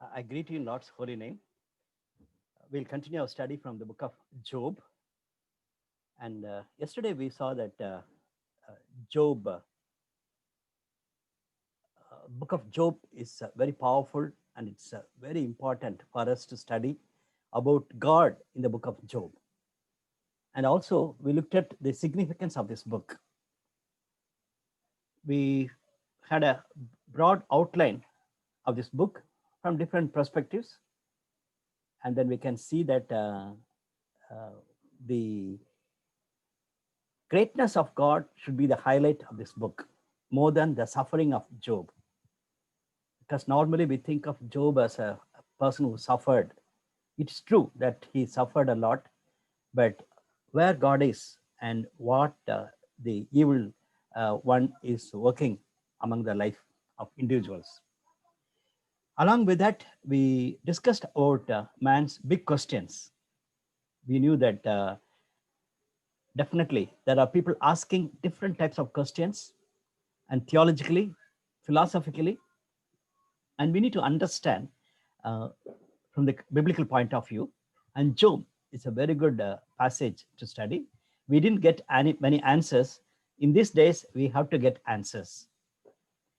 I greet you in Lord's holy name. We'll continue our study from the book of Job. And yesterday we saw that Job, book of Job is very powerful, and it's very important for us to study about God in the book of Job. And also we looked at the significance of this book. We had a broad outline of this book from different perspectives, and then we can see that the greatness of God should be the highlight of this book more than the suffering of Job. Because normally we think of Job as a person who suffered. It's true that he suffered a lot, but where God is and what the evil one is working among the life of individuals. Along with that, we discussed about man's big questions. We knew that definitely there are people asking different types of questions, and theologically, philosophically, and we need to understand from the biblical point of view. And Job is a very good passage to study. We didn't get many answers. In these days, we have to get answers.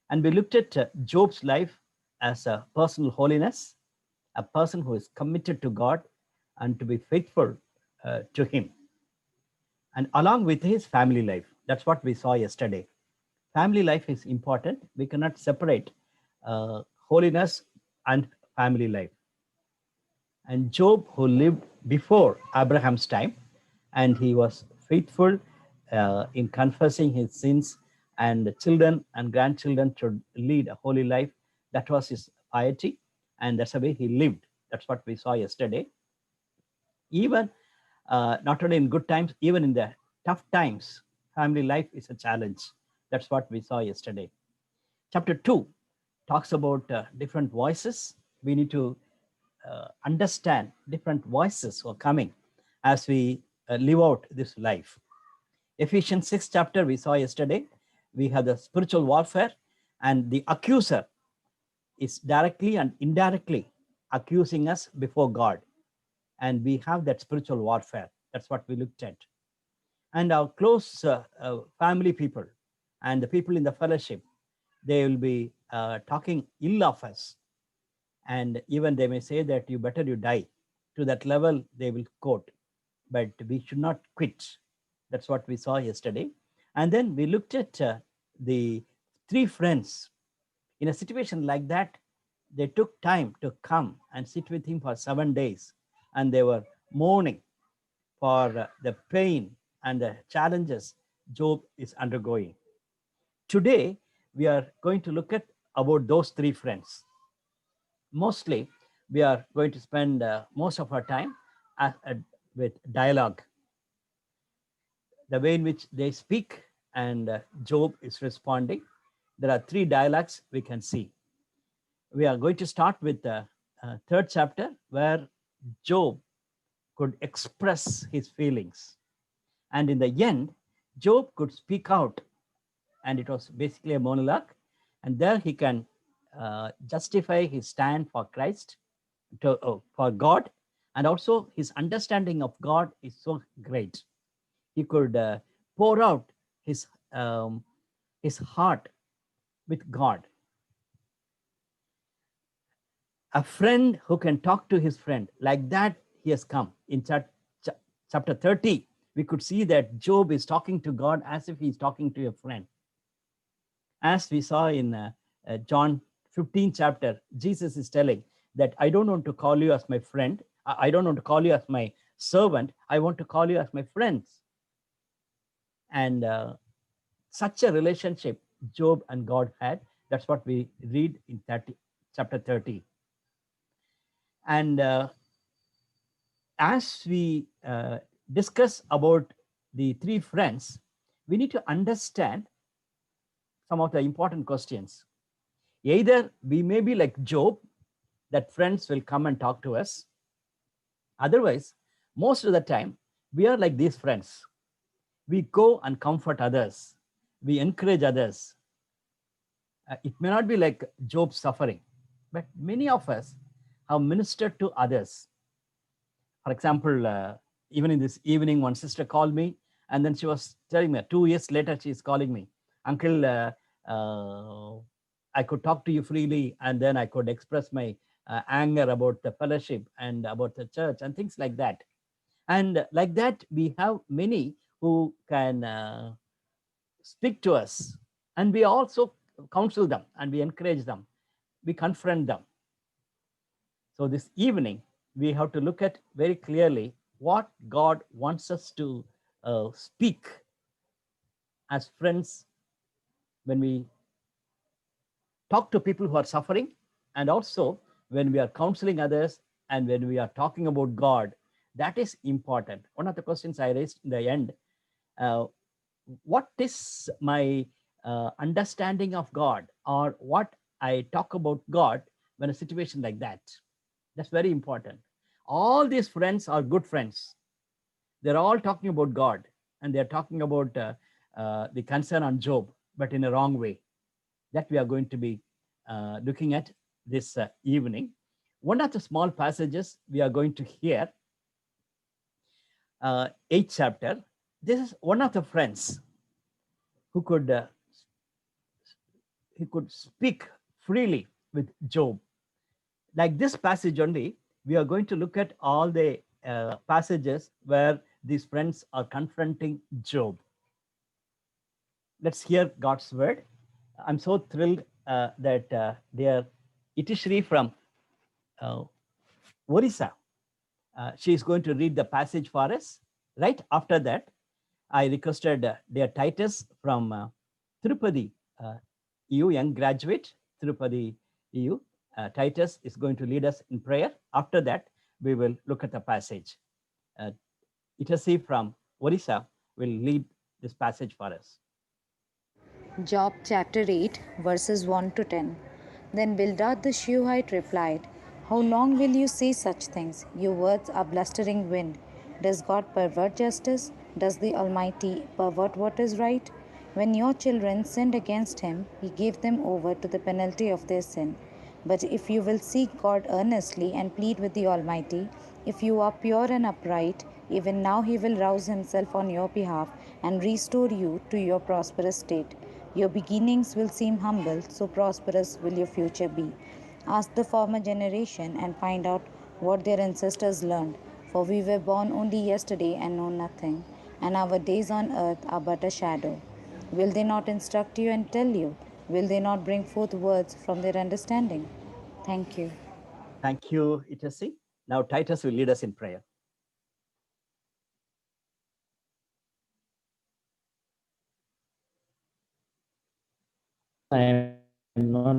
And we looked at Job's life as a personal holiness, a person who is committed to God and to be faithful to him. And along with his family life, that's what we saw yesterday. Family life is important. We cannot separate holiness and family life. And Job, who lived before Abraham's time, and he was faithful in confessing his sins, and children and grandchildren should lead a holy life. That was his piety, and that's the way he lived. That's what we saw yesterday. Even not only in good times, even in the tough times, family life is a challenge. That's what we saw yesterday. Chapter 2 talks about different voices. We need to understand different voices who are coming as we live out this life. Ephesians 6 chapter we saw yesterday. We have the spiritual warfare, and the accuser is directly and indirectly accusing us before God. And we have that spiritual warfare. That's what we looked at. And our close family people and the people in the fellowship, they will be talking ill of us. And even they may say that you better you die. To that level, they will quote. But we should not quit. That's what we saw yesterday. And then we looked at the three friends. In a situation like that, they took time to come and sit with him for 7 days. And they were mourning for the pain and the challenges Job is undergoing. Today, we are going to look at about those three friends. Mostly, we are going to spend most of our time with dialogue, the way in which they speak, and Job is responding. There are three dialogues we can see. We are going to start with the third chapter, where Job could express his feelings. And in the end, Job could speak out, and it was basically a monologue. And there he can justify his stand for Christ, for God, and also his understanding of God is so great. He could pour out his heart with God. A friend who can talk to his friend, like that he has come. In chapter 30, we could see that Job is talking to God as if he's talking to a friend. As we saw in John 15 chapter, Jesus is telling that I don't want to call you as my friend. I don't want to call you as my servant. I want to call you as my friends. And such a relationship Job and God had. That's what we read in chapter 30. And as we discuss about the three friends, we need to understand some of the important questions. Either we may be like Job, that friends will come and talk to us. Otherwise, most of the time, we are like these friends. We go and comfort others. We encourage others. It may not be like Job's suffering, but many of us, have ministered to others. For example, even in this evening, one sister called me, and then she was telling me, 2 years later, she's calling me, Uncle, I could talk to you freely, and then I could express my anger about the fellowship and about the church and things like that. And like that, we have many who can speak to us, and we also counsel them, and we encourage them, we confront them. So this evening, we have to look at very clearly what God wants us to speak as friends when we talk to people who are suffering, and also when we are counseling others, and when we are talking about God. That is important. One of the questions I raised in the end, uh, what is my understanding of God, or what I talk about God when a situation like that? That's very important. All these friends are good friends. They're all talking about God, and they're talking about the concern on Job, but in a wrong way. That we are going to be looking at this evening. One of the small passages we are going to hear, 8th chapter. This is one of the friends who could he could speak freely with Job. Like this passage only, we are going to look at all the passages where these friends are confronting Job. Let's hear God's word. I'm so thrilled that dear Itishri from Orissa, she is going to read the passage for us. Right after that, I requested dear Titus from Tirupati EU, young graduate, Tirupati EU. Titus is going to lead us in prayer. After that, we will look at the passage. Itasi from Orissa will lead this passage for us. Job chapter 8, verses 1 to 10. Then Bildad the Shuhite replied, How long will you say such things? Your words are blustering wind. Does God pervert justice? Does the Almighty pervert what is right? When your children sinned against him, he gave them over to the penalty of their sin. But if you will seek God earnestly and plead with the Almighty, if you are pure and upright, even now he will rouse himself on your behalf and restore you to your prosperous state. Your beginnings will seem humble, so prosperous will your future be. Ask the former generation and find out what their ancestors learned, for we were born only yesterday and know nothing, and our days on earth are but a shadow. Will they not instruct you and tell you? Will they not bring forth words from their understanding? Thank you. Thank you, Itasi. Now Titus will lead us in prayer. I am not.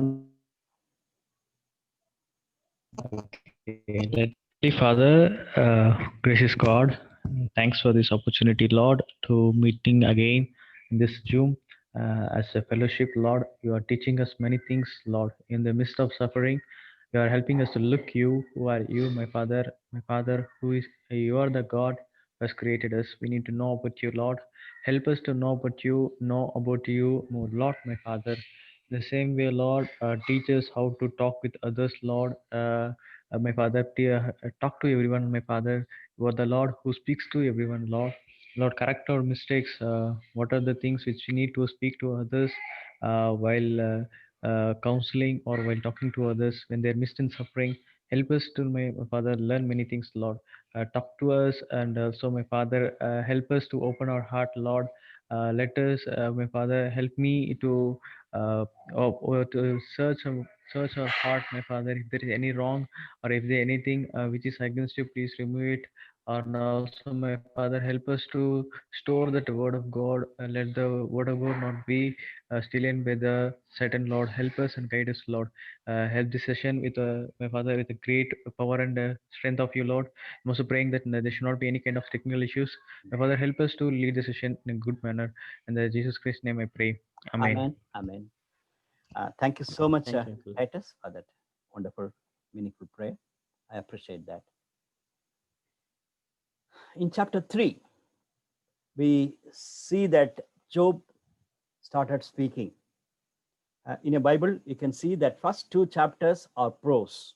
Okay. Let Father, gracious God, thanks for this opportunity, Lord, to meeting again in this Zoom as a fellowship, Lord. You are teaching us many things, Lord. In the midst of suffering, you are helping us to look you, who are you, my Father, who is you are the God who has created us. We need to know about you, Lord. Help us to know about you more, Lord, my Father. The same way, Lord, teach us how to talk with others, Lord. My Father, talk to everyone, my Father. You are the Lord who speaks to everyone, Lord. Lord, correct our mistakes. What are the things which we need to speak to others while counseling or while talking to others when they're missed in suffering? Help us to, my Father, learn many things, Lord. Talk to us, and so, my Father, help us to open our heart, Lord. Let us, my Father, help me to to search our heart, my Father. If there is any wrong or if there anything which is against you, please remove it. And also, my Father, help us to store that word of God. Let the word of God not be stolen by the Satan, Lord. Help us and guide us, Lord. Help this session with my Father with a great power and strength of you, Lord. I'm also praying that there should not be any kind of technical issues. My Father, help us to lead the session in a good manner. In the Jesus Christ's name I pray. Amen. Amen. Amen. Thank you so much, Thank you. Titus, for that wonderful, meaningful prayer. I appreciate that. In chapter 3, we see that Job started speaking. In a Bible, you can see that first 2 chapters are prose,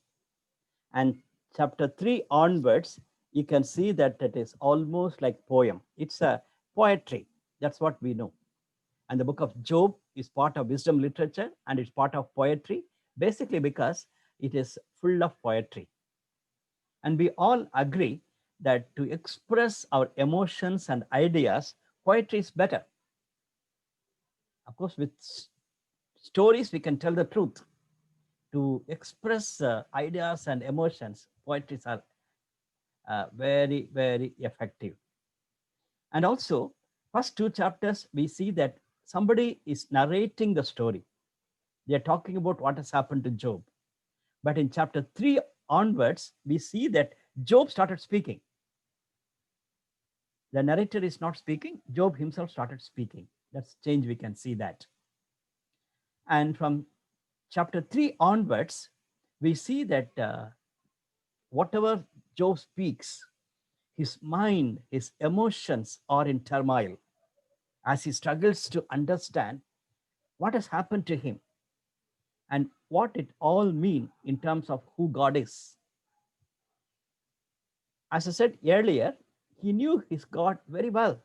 And chapter 3 onwards, you can see that it is almost like poem. It's a poetry. That's what we know. And the book of Job is part of wisdom literature and it's part of poetry, basically because it is full of poetry. And we all agree that to express our emotions and ideas, poetry is better. Of course, with stories, we can tell the truth. To express ideas and emotions, poetries are very, very effective. And also, first two chapters, we see that somebody is narrating the story. They're talking about what has happened to Job. But in chapter 3 onwards, we see that Job started speaking. The narrator is not speaking, Job himself started speaking. That's change, we can see that. And from chapter 3 onwards, we see that whatever Job speaks, his mind, his emotions are in turmoil as he struggles to understand what has happened to him and what it all means in terms of who God is. As I said earlier, he knew his God very well,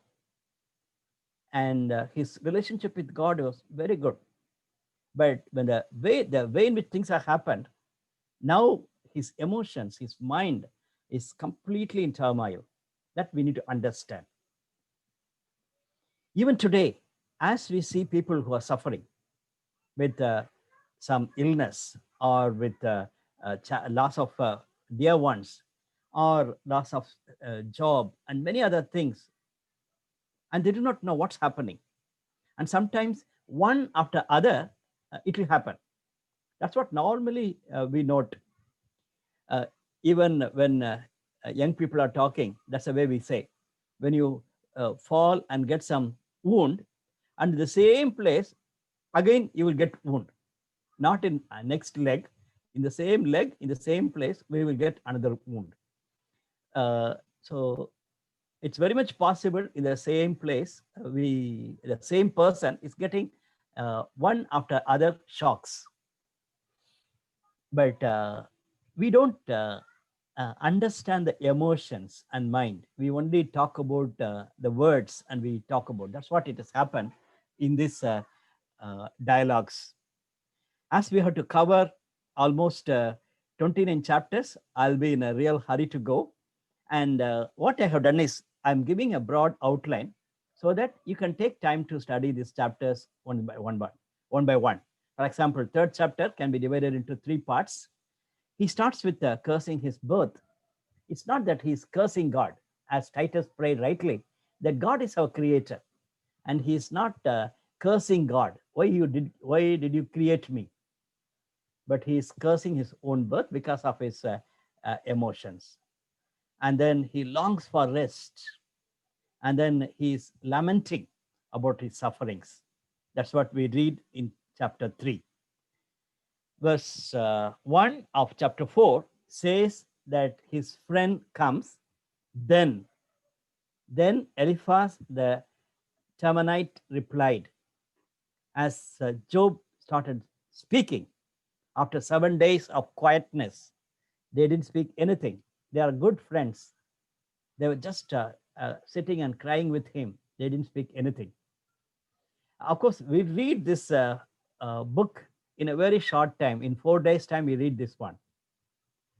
and his relationship with God was very good. But when the way in which things have happened, now his emotions, his mind is completely in turmoil. That we need to understand. Even today, as we see people who are suffering with some illness or with loss of dear ones or loss of job and many other things, and they do not know what's happening. And sometimes one after other, it will happen. That's what normally we note. Even when young people are talking, that's the way we say. When you fall and get some wound, and the same place, again you will get wound. Not in next leg, in the same leg, in the same place, we will get another wound. So it's very much possible in the same place, the same person is getting one after other shocks. But we don't understand the emotions and mind. We only talk about the words and we talk about, that's what it has happened in this dialogues. As we have to cover almost 29 chapters, I'll be in a real hurry to go. And what I have done is I'm giving a broad outline so that you can take time to study these chapters one by one. For example, third chapter can be divided into 3 parts. He starts with cursing his birth. It's not that he's cursing God, as Titus prayed rightly, that God is our creator. And he's not cursing God. Why did you create me? But he is cursing his own birth because of his emotions. And then he longs for rest. And then he's lamenting about his sufferings. That's what we read in chapter 3. Verse 1 of chapter 4 says that his friend comes. Then Eliphaz the Temanite replied, as Job started speaking after 7 days of quietness. They didn't speak anything. They are good friends. They were just sitting and crying with him. They didn't speak anything. Of course, we read this book in a very short time. In 4 days' time, we read this one.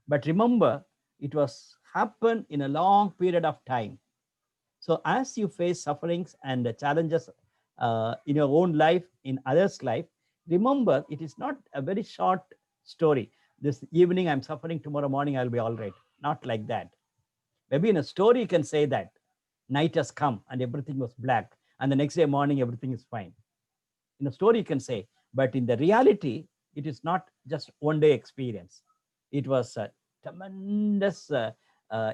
But remember, it was happened in a long period of time. So as you face sufferings and challenges in your own life, in others' life, remember, it is not a very short story. This evening I'm suffering, tomorrow morning I'll be all right. Not like that. Maybe in a story you can say that night has come and everything was black, and the next day morning everything is fine. In a story you can say, but in the reality, it is not just one day experience. It was a tremendous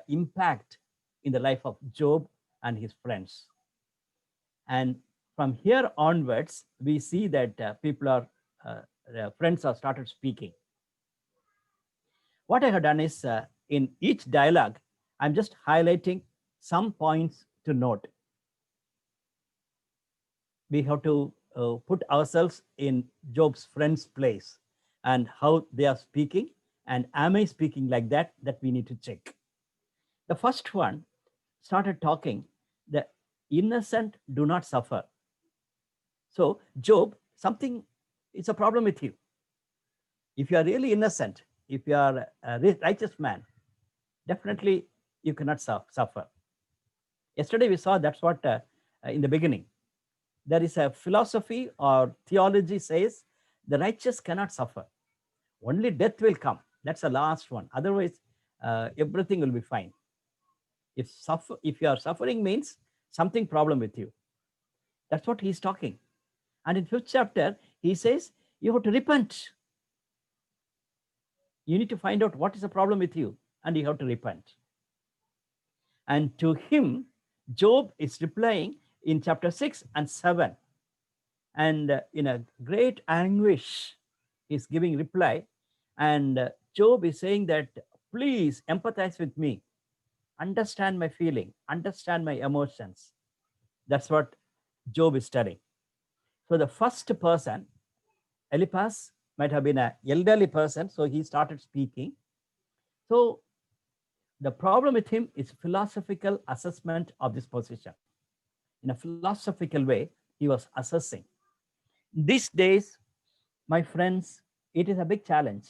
impact in the life of Job and his friends. And from here onwards, we see that people are, friends have started speaking. What I have done is in each dialogue, I'm just highlighting some points to note. We have to put ourselves in Job's friend's place and how they are speaking And am I speaking like that? That we need to check. The first one started talking, the innocent do not suffer. So, Job, something is a problem with you. If you are really innocent, if you are a righteous man, definitely you cannot suffer. Yesterday we saw that's what in the beginning. There is a philosophy or theology says the righteous cannot suffer. Only death will come. That's the last one. Otherwise, everything will be fine. If you are suffering means something problem with you. That's what he's talking. And in 5th chapter, he says, you have to repent. You need to find out what is the problem with you, and you have to repent. And to him, Job is replying in chapter 6 and 7. And in a great anguish, he's giving reply. And Job is saying that, please empathize with me. Understand my feeling. Understand my emotions. That's what Job is telling. So the first person, Eliphaz, might have been an elderly person, so he started speaking. So the problem with him is philosophical assessment of this position. In a philosophical way, he was assessing. These days, my friends, it is a big challenge.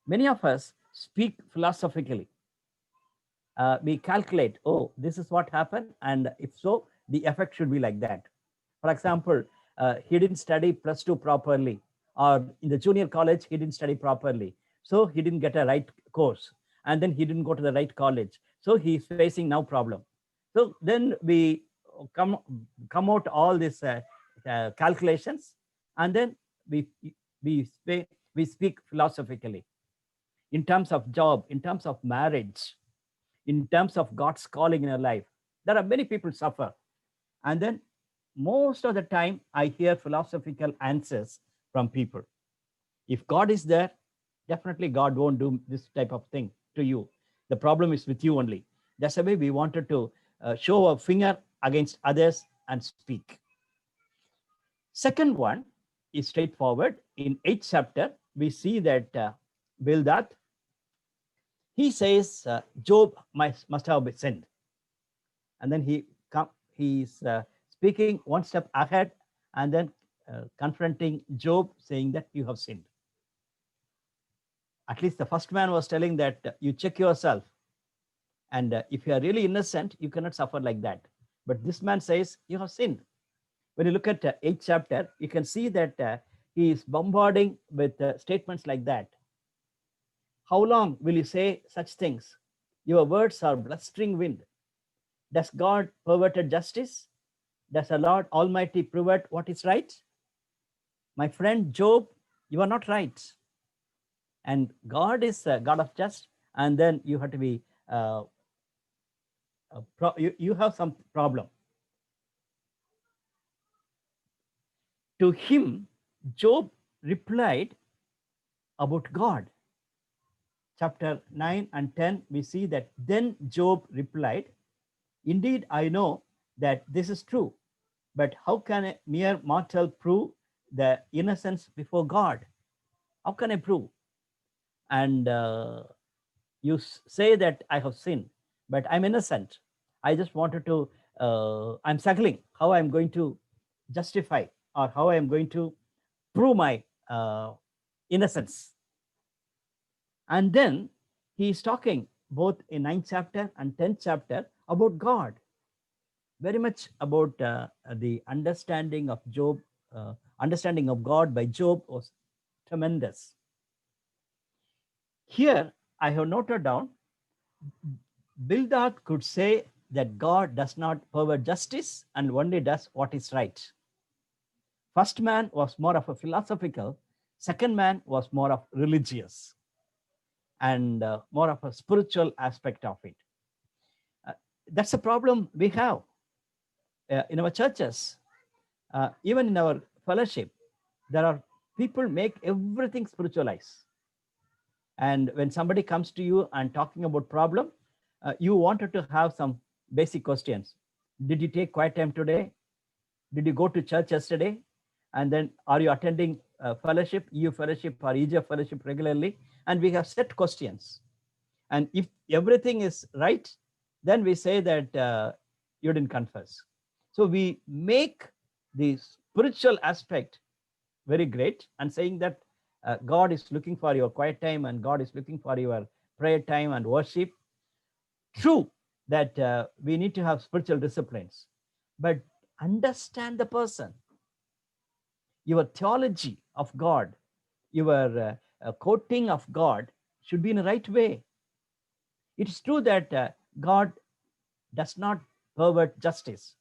Many of us speak philosophically. We calculate, oh, this is what happened, and if so, the effect should be like that. For example, he didn't study +2 properly, or in the junior college, he didn't study properly. So he didn't get a right course, and then he didn't go to the right college. So he's facing now problem. So then we come out all these calculations, and then we speak philosophically in terms of job, in terms of marriage, in terms of God's calling in your life. There are many people suffer. And then most of the time, I hear philosophical answers from people. If God is there, definitely God won't do this type of thing to you. The problem is with you only. That's the way we wanted to show a finger against others and speak. Second one is straightforward. In 8th chapter, we see that Bildad, he says Job must have sinned. And then he's speaking one step ahead, and then confronting Job, saying that you have sinned. At least the first man was telling that you check yourself. And if you are really innocent, you cannot suffer like that. But this man says you have sinned. When you look at 8th chapter, you can see that he is bombarding with statements like that. How long will you say such things? Your words are blustering wind. Does God pervert justice? Does the Lord Almighty pervert what is right? My friend Job, you are not right. And God is a God of justice, and then you have to be, you have some problem. To him, Job replied about God. Chapter 9 and 10, we see that then Job replied, indeed, I know that this is true, but how can a mere mortal prove the innocence before God? How can I prove? And you say that I have sinned, but I'm innocent. I just wanted to, I'm struggling how I'm going to justify or how I'm going to prove my innocence. And then he's talking both in 9th chapter and 10th chapter about God. Very much about the understanding of Job, understanding of God by Job was tremendous. Here, I have noted down, Bildad could say that God does not pervert justice and only does what is right. First man was more of a philosophical, second man was more of religious and more of a spiritual aspect of it. That's a problem we have in our churches, even in our fellowship. There are people make everything spiritualized. And when somebody comes to you and talking about problem, you wanted to have some basic questions. Did you take quiet time today? Did you go to church yesterday? And then are you attending fellowship, EU fellowship or EGF fellowship regularly, and we have set questions. And if everything is right, then we say that you didn't confess. So we make the spiritual aspect very great and saying that God is looking for your quiet time and God is looking for your prayer time and worship. True that we need to have spiritual disciplines, but understand the person. Your theology of God, your quoting of God should be in the right way. It is true that God does not pervert justice.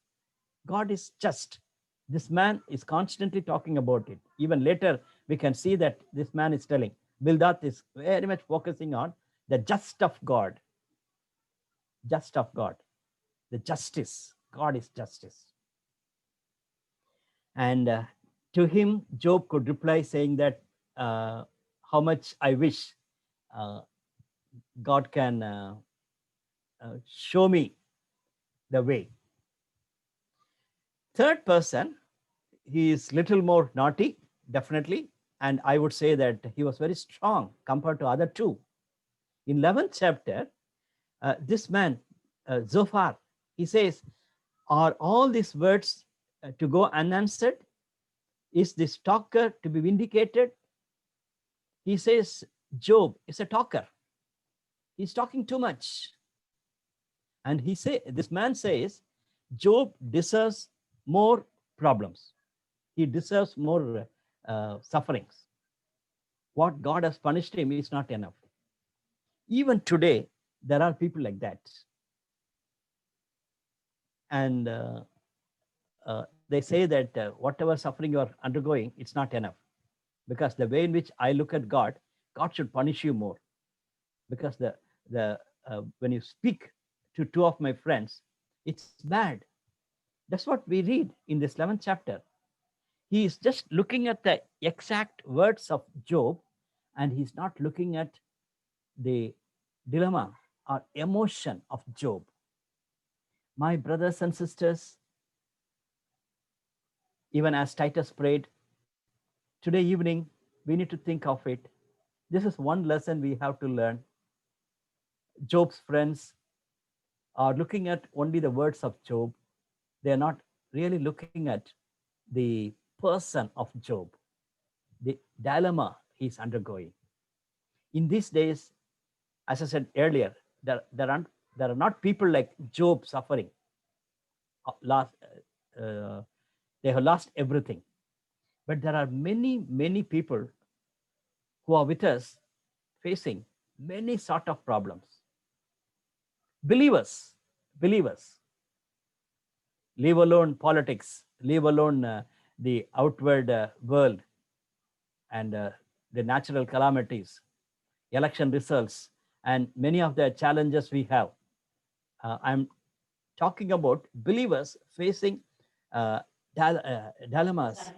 God is just. This man is constantly talking about it. Even later, we can see that this man is telling. Bildad is very much focusing on the just of God. Just of God. The justice. God is justice. And to him, Job could reply saying that how much I wish God can show me the way. Third person, he is little more naughty, definitely. And I would say that he was very strong compared to other two. In 11th chapter, this man, Zophar, he says, are all these words to go unanswered? Is this talker to be vindicated? He says, Job is a talker. He's talking too much. And this man says, Job deserves more problems. He deserves more sufferings. What God has punished him is not enough. Even today, there are people like that. And they say that whatever suffering you are undergoing, it's not enough. Because the way in which I look at God, God should punish you more. Because when you speak to two of my friends, it's bad. That's what we read in this 11th chapter. He is just looking at the exact words of Job, and he's not looking at the dilemma or emotion of Job. My brothers and sisters, even as Titus prayed, today evening, we need to think of it. This is one lesson we have to learn. Job's friends are looking at only the words of Job. They are not really looking at the person of Job, the dilemma he's undergoing. In these days, as I said earlier, there are not people like Job suffering. They have lost everything. But there are many, many people who are with us facing many sort of problems. Believers, leave alone politics, leave alone the outward world and the natural calamities, election results, and many of the challenges we have. I'm talking about believers facing dilemmas,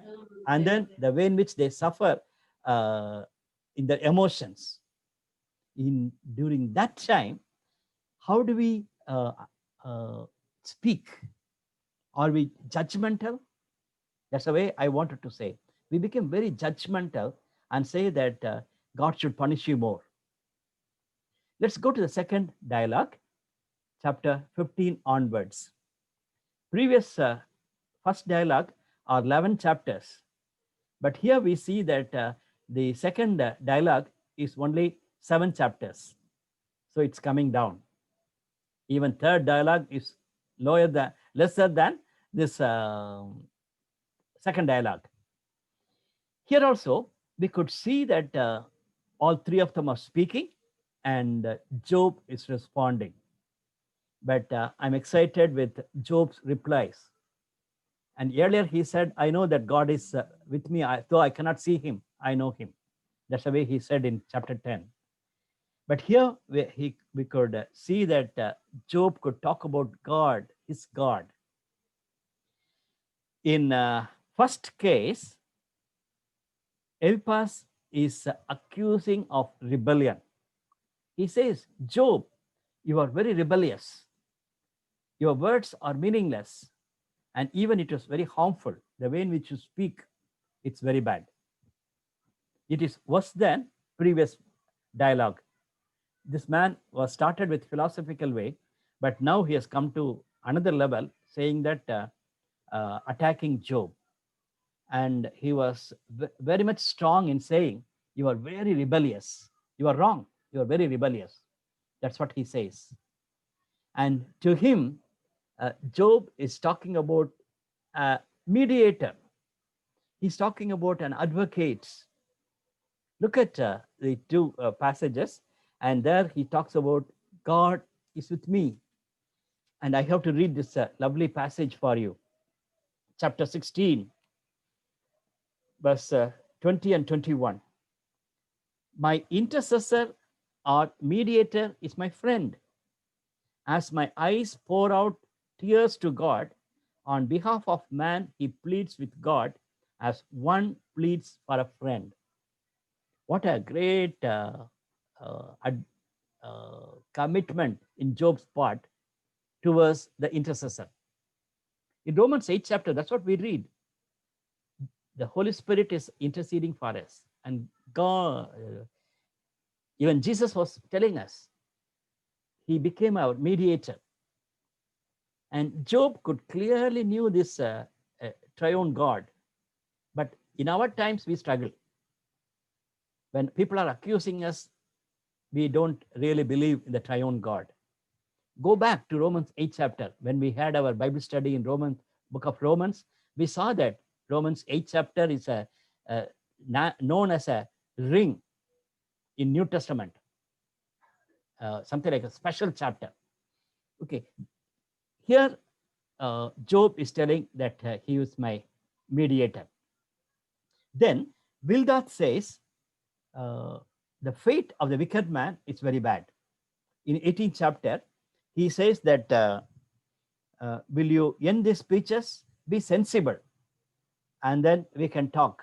and then the way in which they suffer in their emotions. During that time, how do we speak? Are we judgmental? That's the way I wanted to say. We became very judgmental and say that God should punish you more. Let's go to the second dialogue, chapter 15 onwards. Previous first dialogue are 11 chapters. But here we see that the second dialogue is only 7 chapters. So it's coming down. Even third dialogue is lesser than this second dialogue. Here also, we could see that all three of them are speaking and Job is responding. But I'm excited with Job's replies. And earlier he said, I know that God is with me, though I cannot see him, I know him. That's the way he said in chapter 10. But here we could see that Job could talk about God, his God. In first case, Eliphaz is accusing of rebellion. He says, Job, you are very rebellious. Your words are meaningless. And even it was very harmful. The way in which you speak, it's very bad. It is worse than previous dialogue. This man was started with philosophical way, but now he has come to another level, saying that attacking Job. And he was very much strong in saying, you are very rebellious. You are wrong. You are very rebellious. That's what he says. And to him, Job is talking about a mediator. He's talking about an advocate. Look at the two passages, and there he talks about God is with me. And I have to read this lovely passage for you. Chapter 16, verse 20 and 21. My intercessor or mediator is my friend. As my eyes pour out tears to God, on behalf of man, he pleads with God as one pleads for a friend. What a great commitment in Job's part towards the intercessor. In Romans 8 chapter, that's what we read. The Holy Spirit is interceding for us. And God, even Jesus was telling us, he became our mediator. And Job could clearly knew this triune God. But in our times, we struggle. When people are accusing us, we don't really believe in the triune God. Go back to Romans 8 chapter. When we had our Bible study in book of Romans, we saw that Romans 8 chapter is known as a ring in New Testament, something like a special chapter. Okay, here Job is telling that he is my mediator. Then Bildad says, the fate of the wicked man is very bad. In 18th chapter, he says that, will you end these speeches? Be sensible, and then we can talk.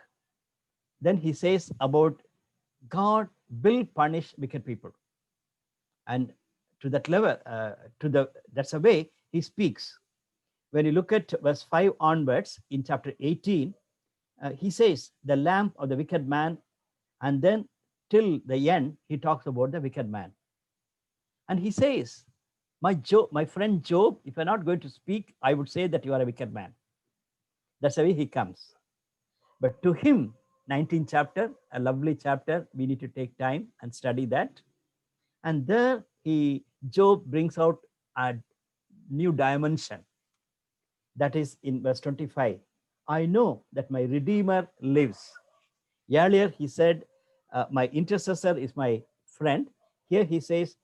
Then he says about God will punish wicked people. And to that level, that's a way he speaks. When you look at verse 5 onwards in chapter 18, he says the lamp of the wicked man, and then till the end, he talks about the wicked man. And he says, my friend Job, if you're not going to speak, I would say that you are a wicked man. That's the way he comes. But to him, 19th chapter, a lovely chapter, we need to take time and study that. And there Job brings out a new dimension. That is in verse 25. I know that my Redeemer lives. Earlier he said, my intercessor is my friend. Here he says,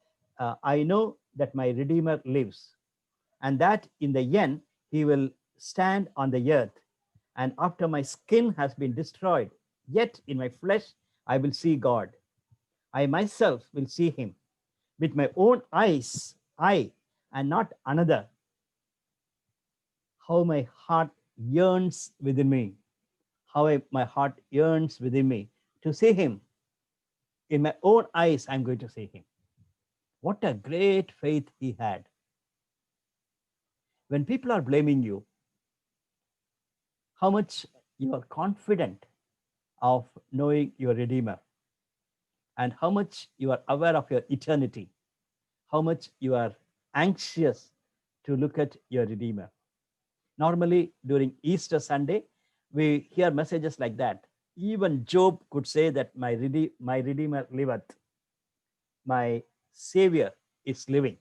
I know that my Redeemer lives, and that in the end he will stand on the earth. And after my skin has been destroyed, yet in my flesh I will see God. I myself will see him with my own eyes, I and not another. How my heart yearns within me. My heart yearns within me to see him. In my own eyes, I'm going to see him. What a great faith he had. When people are blaming you, how much you are confident of knowing your Redeemer, and how much you are aware of your eternity, how much you are anxious to look at your Redeemer. Normally, during Easter Sunday, we hear messages like that. Even Job could say that my Redeemer liveth. My Savior is living.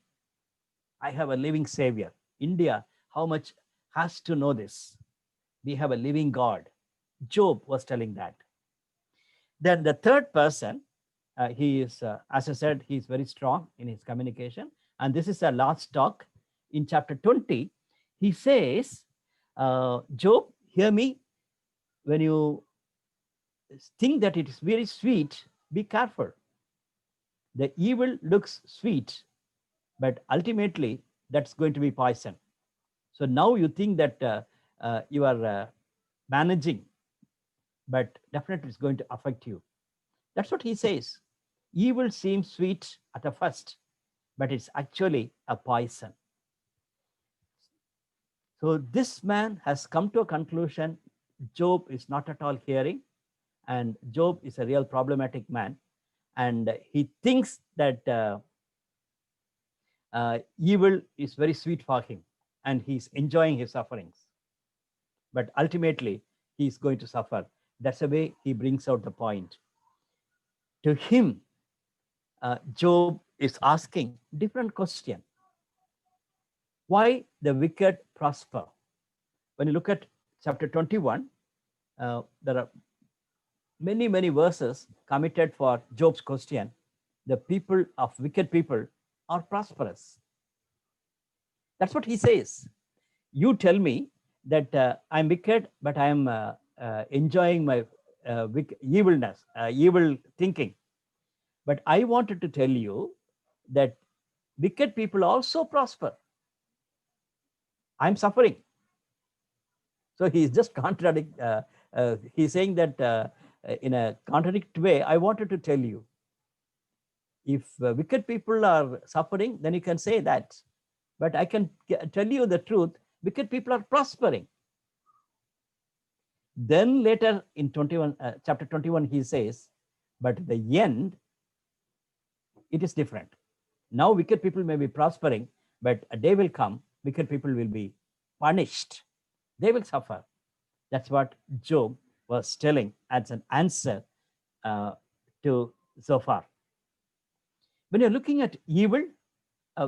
I have a living Savior. India, how much has to know this? We have a living God. Job was telling that. Then the third person, he is, as I said, he is very strong in his communication. And this is a last talk. In chapter 20, he says, Job, hear me. When you think that it is very sweet, be careful. The evil looks sweet, but ultimately that's going to be poison. So now you think that you are managing, but definitely it's going to affect you. That's what he says. Evil seems sweet at the first, but it's actually a poison. So this man has come to a conclusion. Job is not at all hearing, and Job is a real problematic man, and he thinks that evil is very sweet for him, and he's enjoying his sufferings. But ultimately, he's going to suffer. That's the way he brings out the point. To him, Job is asking different question. Why the wicked prosper? When you look at chapter 21, there are many verses committed for Job's question. The people of wicked people are prosperous. That's what he says. You tell me that I'm wicked, but I'm enjoying my evilness, evil thinking. But I wanted to tell you that wicked people also prosper. I'm suffering. So he's just contradict. He's saying that in a contradictory way. I wanted to tell you, if wicked people are suffering, then you can say that. But I can tell you the truth: wicked people are prospering. Then later in chapter 21, he says, but the end, it is different. Now wicked people may be prospering, but a day will come, wicked people will be punished. They will suffer. That's what Job was telling as an answer to Zophar. When you're looking at evil,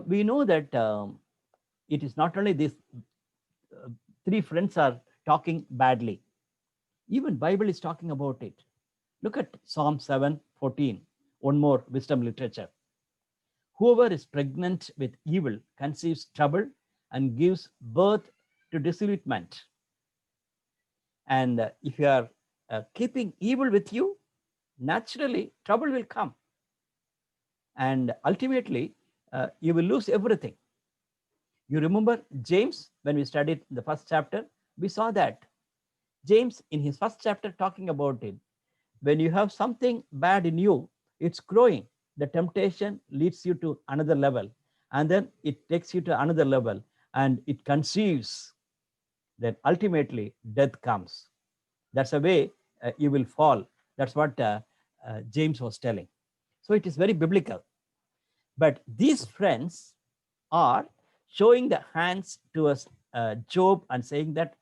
we know that it is not only these three friends are talking badly. Even Bible is talking about it. Look at Psalm 7:14, one more wisdom literature. Whoever is pregnant with evil conceives trouble and gives birth to disillusionment. And if you are keeping evil with you, naturally trouble will come. And ultimately, you will lose everything. You remember James, when we studied the first chapter, we saw that. James, in his first chapter, talking about it. When you have something bad in you, it's growing. The temptation leads you to another level, and then it takes you to another level, and it conceives. Then ultimately, death comes. That's the way you will fall. That's what James was telling. So it is very biblical. But these friends are showing the hands towards Job and saying that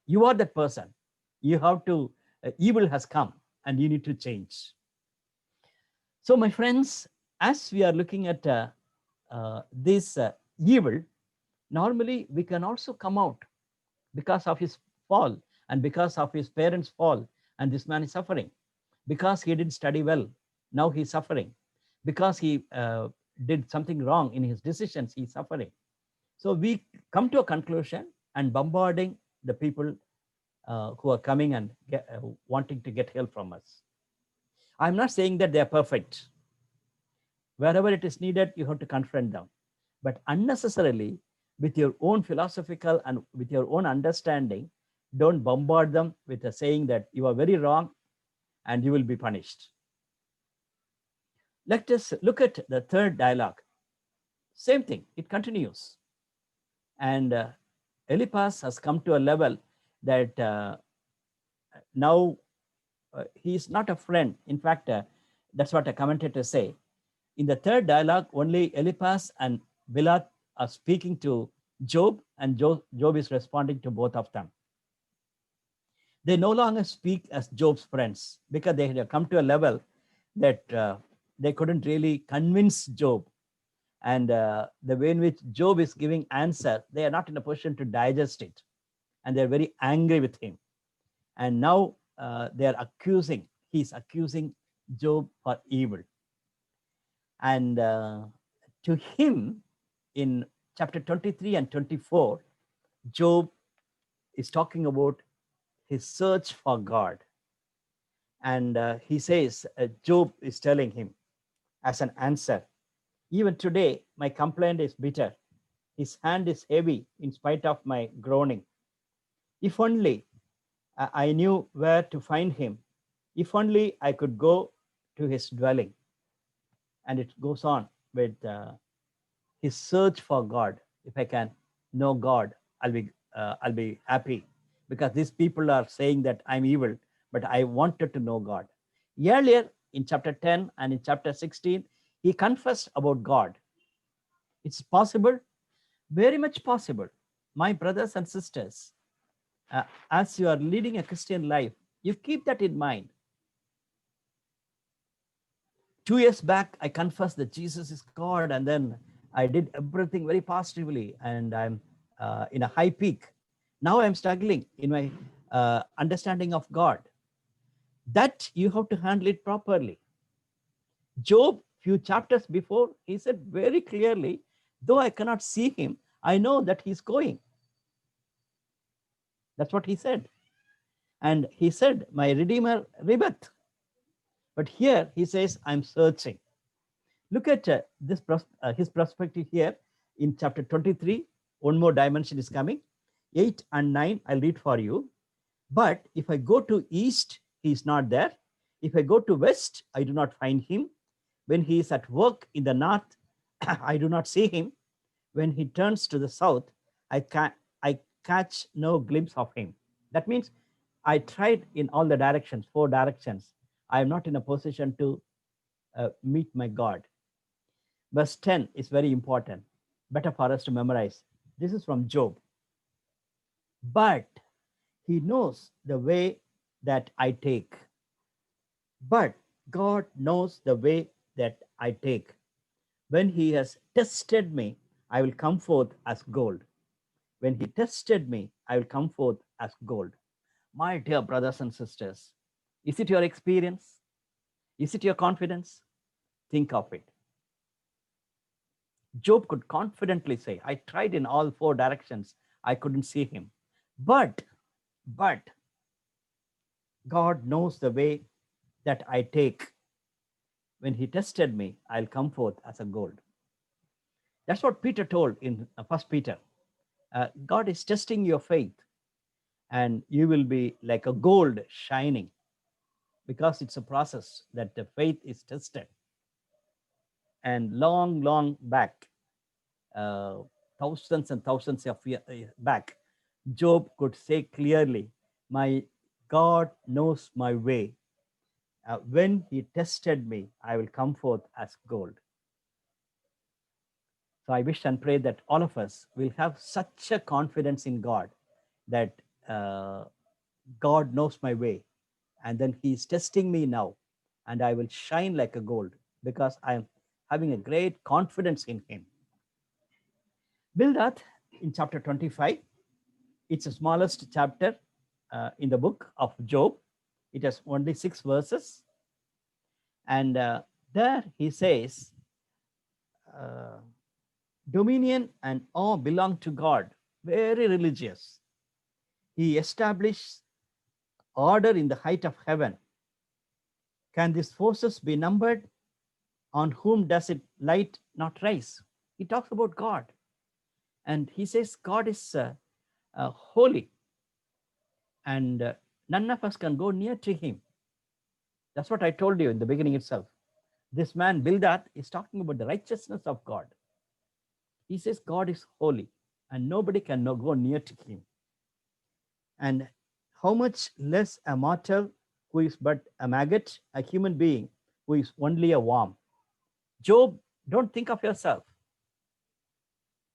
you are that person. You have to, evil has come and you need to change. So my friends, as we are looking at this evil, normally we can also come out because of his fall and because of his parents' fall, and this man is suffering. Because he didn't study well, now he's suffering. Because he did something wrong in his decisions, he's suffering. So we come to a conclusion and bombarding the people who are coming and wanting to get help from us. I'm not saying that they are perfect. Wherever it is needed, you have to confront them. But unnecessarily, with your own philosophical and with your own understanding, don't bombard them with a saying that you are very wrong and you will be punished. Let us look at the third dialogue. Same thing, it continues. And Eliphaz has come to a level that now he is not a friend. In fact, that's what a commentator say. In the third dialogue, only Eliphaz and Bildad are speaking to Job, and Job is responding to both of them. They no longer speak as Job's friends because they had come to a level that they couldn't really convince Job. And the way in which Job is giving answer, they are not in a position to digest it. And they're very angry with him. And now they're accusing, he's accusing Job for evil. And to him, in chapter 23 and 24, Job is talking about his search for God. And he says, Job is telling him as an answer, even today, my complaint is bitter. His hand is heavy in spite of my groaning. If only I knew where to find him. If only I could go to his dwelling. And it goes on with his search for God. If I can know God, I'll be happy, because these people are saying that I'm evil, but I wanted to know God. Earlier in chapter 10 and in chapter 16, he confessed about God. It's possible, very much possible. My brothers and sisters, as you are leading a Christian life, you keep that in mind. 2 years back, I confessed that Jesus is God, and then I did everything very positively, and I'm in a high peak. Now I'm struggling in my understanding of God. That you have to handle it properly. Job, few chapters before, he said very clearly, though I cannot see him, I know that he's going. That's what he said. And he said, my Redeemer liveth. But here he says, I'm searching. Look at his perspective here in chapter 23. One more dimension is coming. 8 and 9, I'll read for you. But if I go to east, he is not there. If I go to west, I do not find him. When he is at work in the north, I do not see him. When he turns to the south, I catch no glimpse of him. That means I tried in all the directions, 4 directions. I am not in a position to meet my God. Verse 10 is very important. Better for us to memorize. This is from Job. But he knows the way that I take. But God knows the way that I take. When he has tested me, I will come forth as gold. When he tested me, I will come forth as gold. My dear brothers and sisters, is it your experience? Is it your confidence? Think of it. Job could confidently say, I tried in all 4 directions. I couldn't see him. But God knows the way that I take. When he tested me, I'll come forth as a gold. That's what Peter told in 1 Peter. God is testing your faith, and you will be like a gold shining, because it's a process that the faith is tested. And long back, thousands and thousands of years back, Job could say clearly, my God knows my way. When he tested me, I will come forth as gold. So I wish and pray that all of us will have such a confidence in God that God knows my way. And then he is testing me now, and I will shine like a gold because I am having a great confidence in him. Bildad in chapter 25, it's the smallest chapter in the book of Job. It has only 6 verses. And there he says, dominion and awe belong to God, very religious. He established order in the height of heaven. Can these forces be numbered? On whom does it light not rise? He talks about God. And he says God is holy. And none of us can go near to him. That's what I told you in the beginning itself. This man, Bildad, is talking about the righteousness of God. He says God is holy and nobody can go near to him. And how much less a mortal who is but a maggot, a human being who is only a worm. Job, don't think of yourself,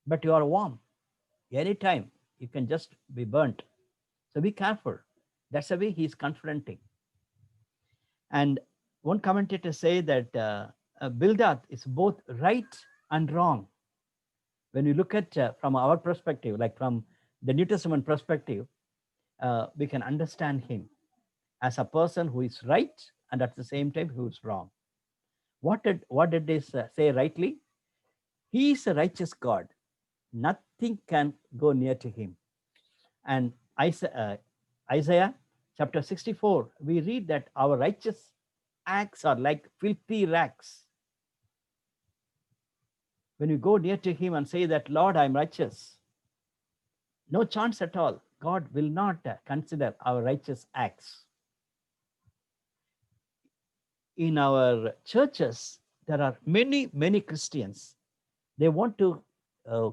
but you are warm. Anytime you can just be burnt. So be careful. That's the way he's confronting. And one commentator say that Bildad is both right and wrong. When you look at from our perspective, like from the New Testament perspective, we can understand him as a person who is right and at the same time who is wrong. What did they say rightly? He is a righteous God. Nothing can go near to him. And Isaiah chapter 64, we read that our righteous acts are like filthy rags. When you go near to him and say that, Lord, I'm righteous, no chance at all. God will not consider our righteous acts. In our churches, there are many Christians. They want to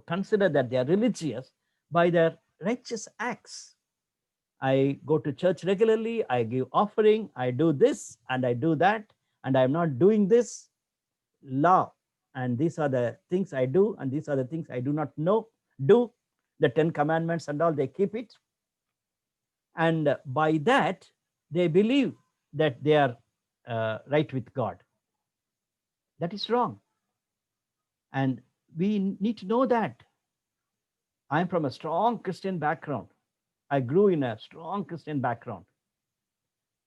consider that they are religious by their righteous acts. I go to church regularly, I give offering, I do this and I do that, and I'm not doing this law. And these are the things I do, and these are the things I do not know, do. The 10 commandments and all, they keep it. And by that, they believe that they are right with God. That is wrong. And we need to know that. I'm from a strong Christian background. I grew in a strong Christian background.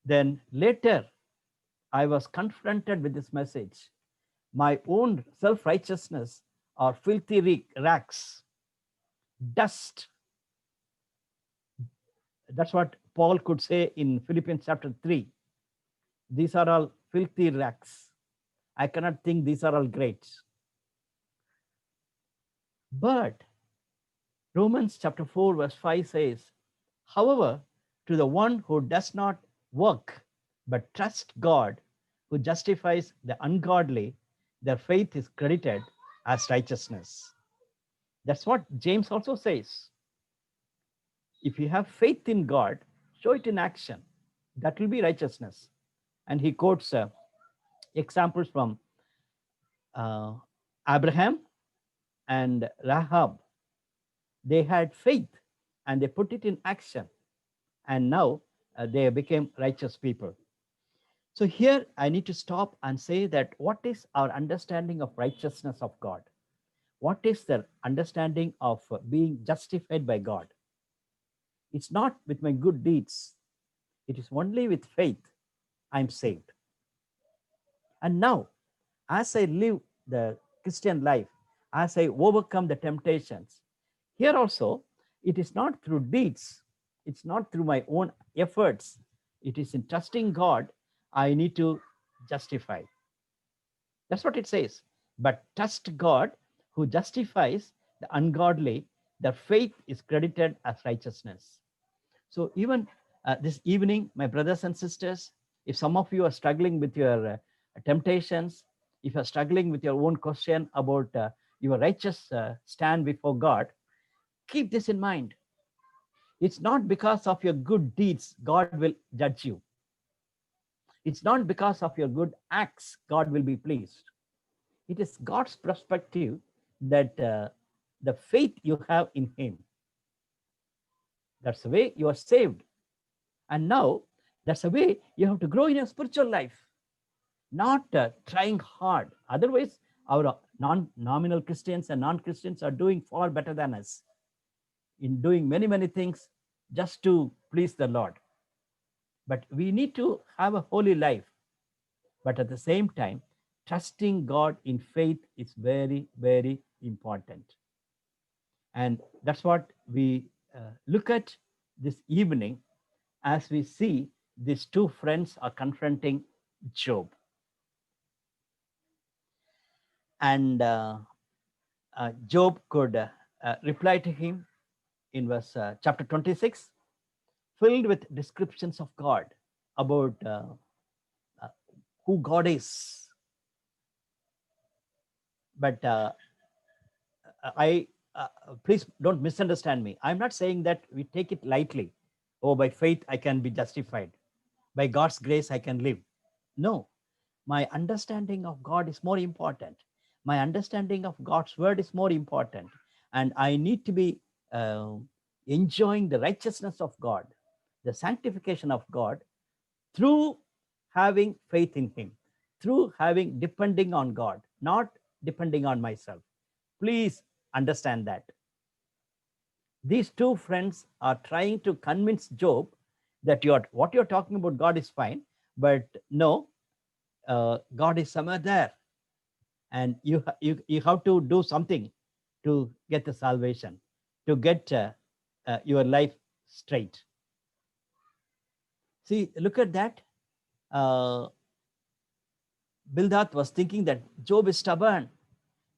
Then later, I was confronted with this message. My own self-righteousness are filthy rags, dust. That's what Paul could say in Philippians chapter 3. These are all filthy rags. I cannot think these are all great. But Romans chapter 4 verse 5 says, however, to the one who does not work, but trust God, who justifies the ungodly, their faith is credited as righteousness. That's what James also says. If you have faith in God, show it in action. That will be righteousness. And he quotes examples from Abraham and Rahab. They had faith and they put it in action. And now they became righteous people. So here I need to stop and say that what is our understanding of righteousness of God? What is the understanding of being justified by God? It's not with my good deeds. It is only with faith I'm saved. And now, as I live the Christian life, as I overcome the temptations, here also, it is not through deeds. It's not through my own efforts. It is in trusting God, I need to justify. That's what it says. But trust God who justifies the ungodly, their faith is credited as righteousness. So even this evening, my brothers and sisters, if some of you are struggling with your temptations, if you're struggling with your own question about your righteous stand before God, keep this in mind. It's not because of your good deeds God will judge you. It's not because of your good acts God will be pleased. It is God's perspective that the faith you have in him, that's the way you are saved. And now that's the way you have to grow in your spiritual life, not trying hard. Otherwise, our nominal Christians and non-Christians are doing far better than us in doing many, many things just to please the Lord. But we need to have a holy life. But at the same time, trusting God in faith is very, very important. And that's what we look at this evening as we see these two friends are confronting Job. And Job could reply to him in verse chapter 26, filled with descriptions of God, about who God is. But please don't misunderstand me. I'm not saying that we take it lightly. Oh, by faith I can be justified. By God's grace I can live. No, my understanding of God is more important. My understanding of God's word is more important. And I need to be enjoying the righteousness of God, the sanctification of God, through having faith in him, through depending on God, not depending on myself. Please understand that. These two friends are trying to convince Job that what you're talking about God is fine, but no, God is somewhere there, and you have to do something to get the salvation, to get your life straight. See, look at that. Bildad was thinking that Job is stubborn,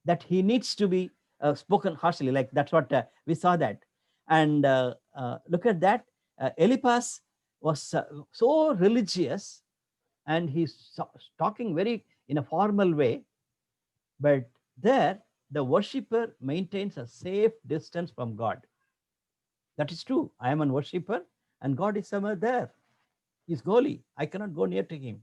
that he needs to be spoken harshly. Like that's what we saw that. And look at that. Eliphaz was so religious, and he's talking very in a formal way. But there, the worshipper maintains a safe distance from God. That is true. I am a worshipper, and God is somewhere there. He's holy. I cannot go near to him.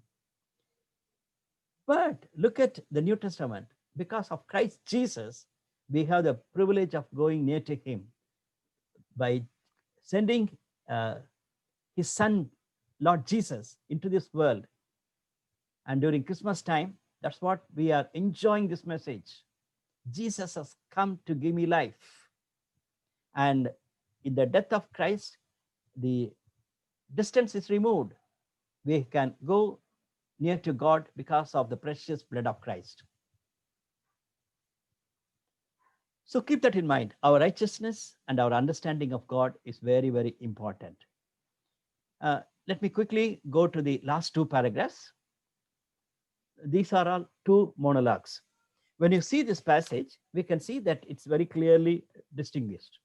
But look at the New Testament. Because of Christ Jesus, we have the privilege of going near to him by sending his son, Lord Jesus, into this world. And during Christmas time, that's what we are enjoying this message. Jesus has come to give me life. And in the death of Christ, the distance is removed. We can go near to God because of the precious blood of Christ. So keep that in mind. Our righteousness and our understanding of God is very, very important. Let me quickly go to the last two paragraphs. These are all two monologues. When you see this passage, we can see that it's very clearly distinguished.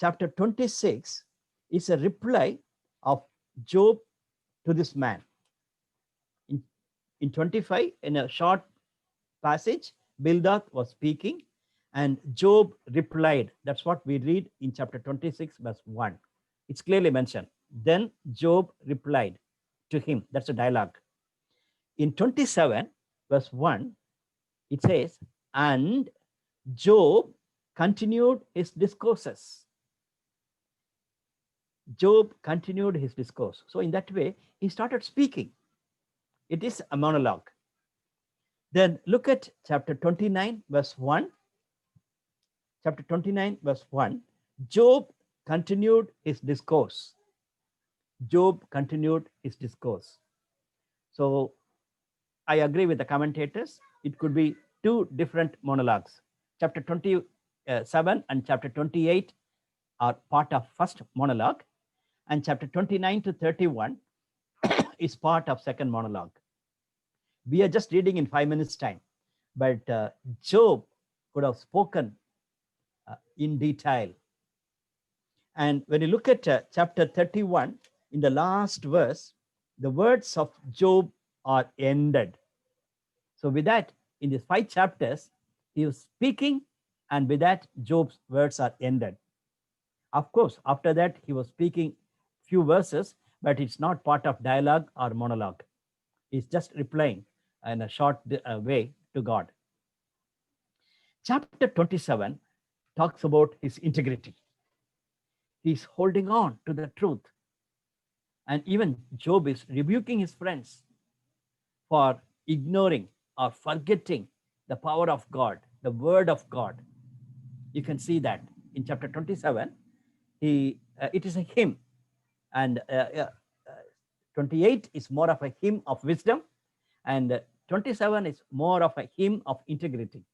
Chapter 26 is a reply of Job to this man. In 25, in a short passage, Bildad was speaking and Job replied. That's what we read in chapter 26, verse 1. It's clearly mentioned. Then Job replied to him. That's a dialogue. In 27, verse 1, it says, and Job continued his discourses. Job continued his discourse. So in that way, he started speaking. It is a monologue. Then look at chapter 29, verse 1. Chapter 29, verse 1. Job continued his discourse. Job continued his discourse. So I agree with the commentators. It could be two different monologues. Chapter 27 and chapter 28 are part of first monologue, and chapter 29 to 31 is part of second monologue. We are just reading in 5 minutes time, but Job could have spoken in detail. And when you look at chapter 31, in the last verse, the words of Job are ended. So with that, in these 5 chapters, he was speaking, and with that, Job's words are ended. Of course, after that, he was speaking few verses, but it's not part of dialogue or monologue. He's just replying in a short way to God. Chapter 27 talks about his integrity. He's holding on to the truth. And even Job is rebuking his friends for ignoring or forgetting the power of God, the word of God. You can see that in chapter 27, it is a hymn, and 28 is more of a hymn of wisdom, and 27 is more of a hymn of integrity.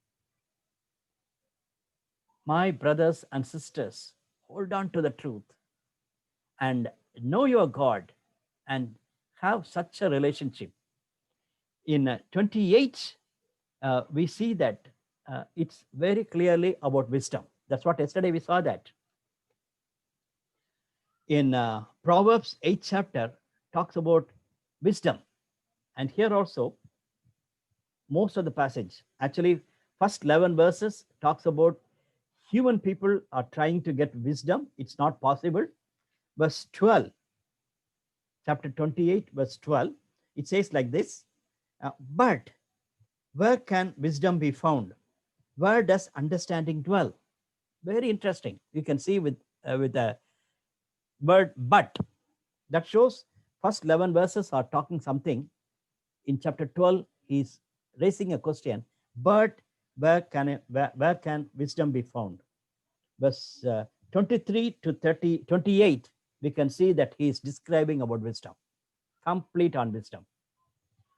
My brothers and sisters, hold on to the truth and know your God and have such a relationship. In 28, we see that it's very clearly about wisdom. That's what yesterday we saw that. In Proverbs 8 chapter talks about wisdom. And here also, most of the passage, actually first 11 verses talks about human people are trying to get wisdom. It's not possible. Verse 12, chapter 28, verse 12, it says like this, but where can wisdom be found? Where does understanding dwell? Very interesting. You can see with the word but. That shows first 11 verses are talking something. In chapter 12, he's raising a question, but where can wisdom be found? Verse 23 to 28, we can see that he is describing about wisdom, complete on wisdom.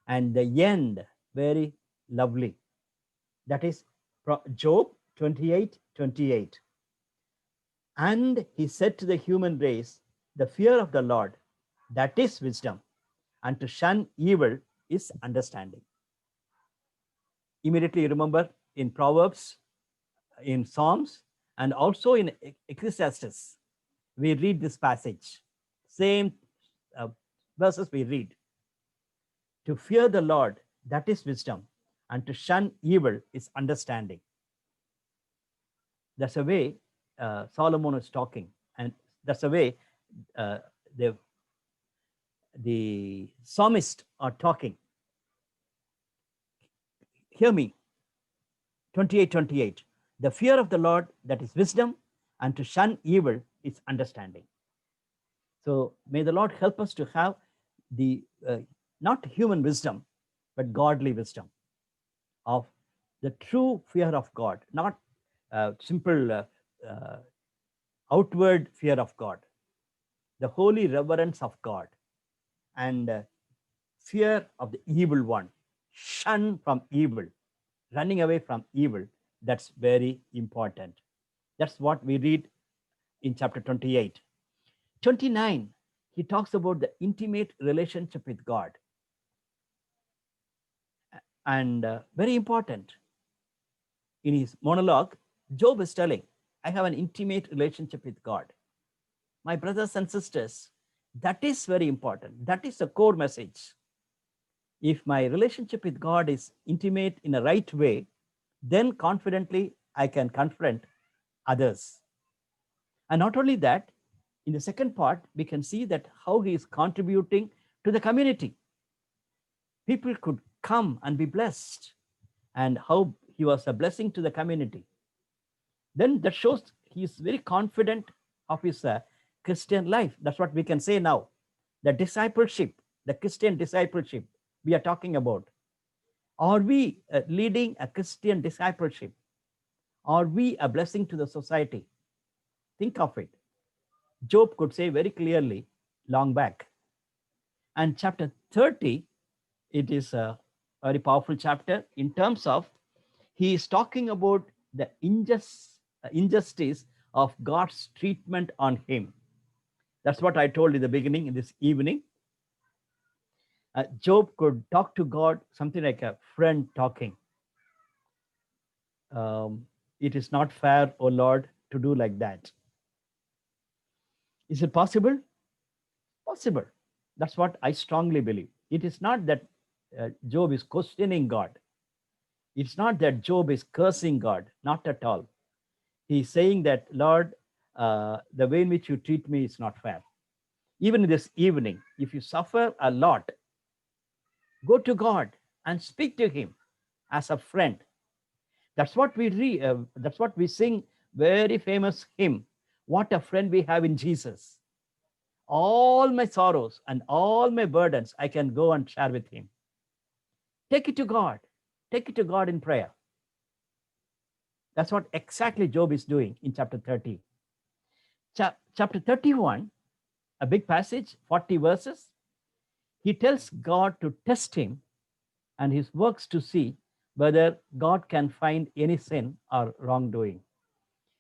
And the end, very lovely. That is Job 28:28. And he said to the human race, the fear of the Lord, that is wisdom, and to shun evil is understanding. Immediately remember in Proverbs, in Psalms, and also in Ecclesiastes, we read this passage. Same verses we read. To fear the Lord, that is wisdom, and to shun evil is understanding. That's the way Solomon is talking, and that's the way the psalmist are talking. Hear me, 28:28. The fear of the Lord, that is wisdom, and to shun evil is understanding. So may the Lord help us to have the not human wisdom, but godly wisdom of the true fear of God, not simple outward fear of God, the holy reverence of God, and fear of the evil one, shun from evil, running away from evil. That's very important. That's what we read in chapter 28. 29, he talks about the intimate relationship with God. And very important, in his monologue, Job is telling, I have an intimate relationship with God. My brothers and sisters, that is very important. That is the core message. If my relationship with God is intimate in a right way, then confidently I can confront others. And not only that, in the second part, we can see that how he is contributing to the community. People could come and be blessed, and how he was a blessing to the community. Then that shows he is very confident of his Christian life. That's what we can say now. The discipleship, the Christian discipleship we are talking about. Are we leading a Christian discipleship? Are we a blessing to the society? Think of it. Job could say very clearly long back. And chapter 30, it is a very powerful chapter in terms of he is talking about the injustice of God's treatment on him. That's what I told in the beginning in this evening. Job could talk to God something like a friend talking. It is not fair, O Lord, to do like that. Is it possible? Possible. That's what I strongly believe. It is not that Job is questioning God. It's not that Job is cursing God, not at all. He's saying that, Lord, the way in which you treat me is not fair. Even this evening, if you suffer a lot, go to God and speak to him as a friend. That's what we read. That's what we sing. Very famous hymn. What a friend we have in Jesus. All my sorrows and all my burdens, I can go and share with him. Take it to God. Take it to God in prayer. That's what exactly Job is doing in chapter 30. Chapter 31, a big passage, 40 verses. He tells God to test him and his works to see whether God can find any sin or wrongdoing.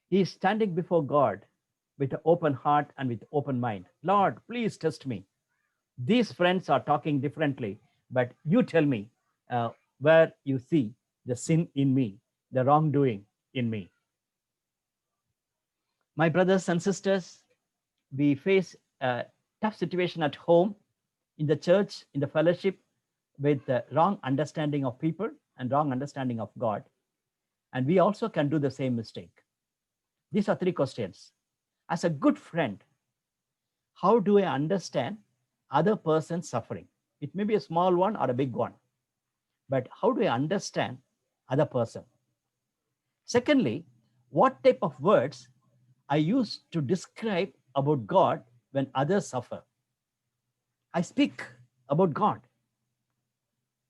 He is standing before God with an open heart and with open mind. Lord, please test me. These friends are talking differently, but you tell me where you see the sin in me, the wrongdoing in me. My brothers and sisters, we face a tough situation at home, in the church, in the fellowship, with the wrong understanding of people and wrong understanding of God. And we also can do the same mistake. These are three questions. As a good friend, how do I understand other person's suffering? It may be a small one or a big one, but how do I understand other person? Secondly, what type of words I use to describe about God when others suffer? I speak about God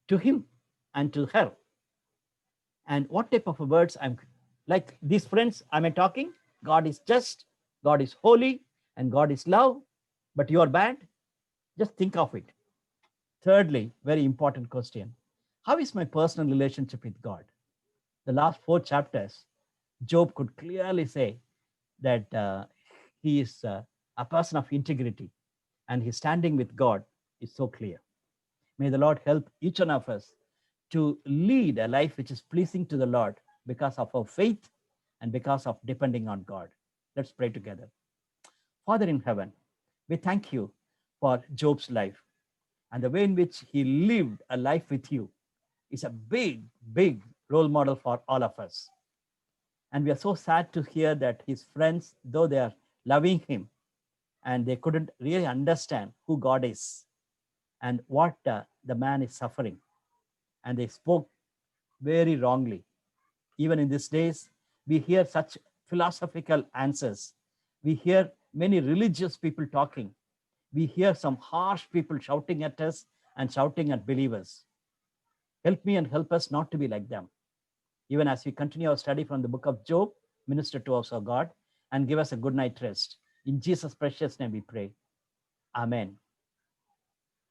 to him and to her. And what type of words I'm like these friends, am I talking? God is just, God is holy, and God is love, but you are bad? Just think of it. Thirdly, very important question. How is my personal relationship with God? The last 4 chapters, Job could clearly say that he is a person of integrity, and his standing with God is so clear. May the Lord help each one of us to lead a life which is pleasing to the Lord because of our faith and because of depending on God. Let's pray together. Father in heaven, we thank you for Job's life, and the way in which he lived a life with you is a big, big role model for all of us. And we are so sad to hear that his friends, though they are loving him, and they couldn't really understand who God is and what the man is suffering. And they spoke very wrongly. Even in these days, we hear such philosophical answers. We hear many religious people talking. We hear some harsh people shouting at us and shouting at believers. Help me and help us not to be like them. Even as we continue our study from the book of Job, minister to us, O God, and give us a good night rest. In Jesus' precious name we pray. Amen.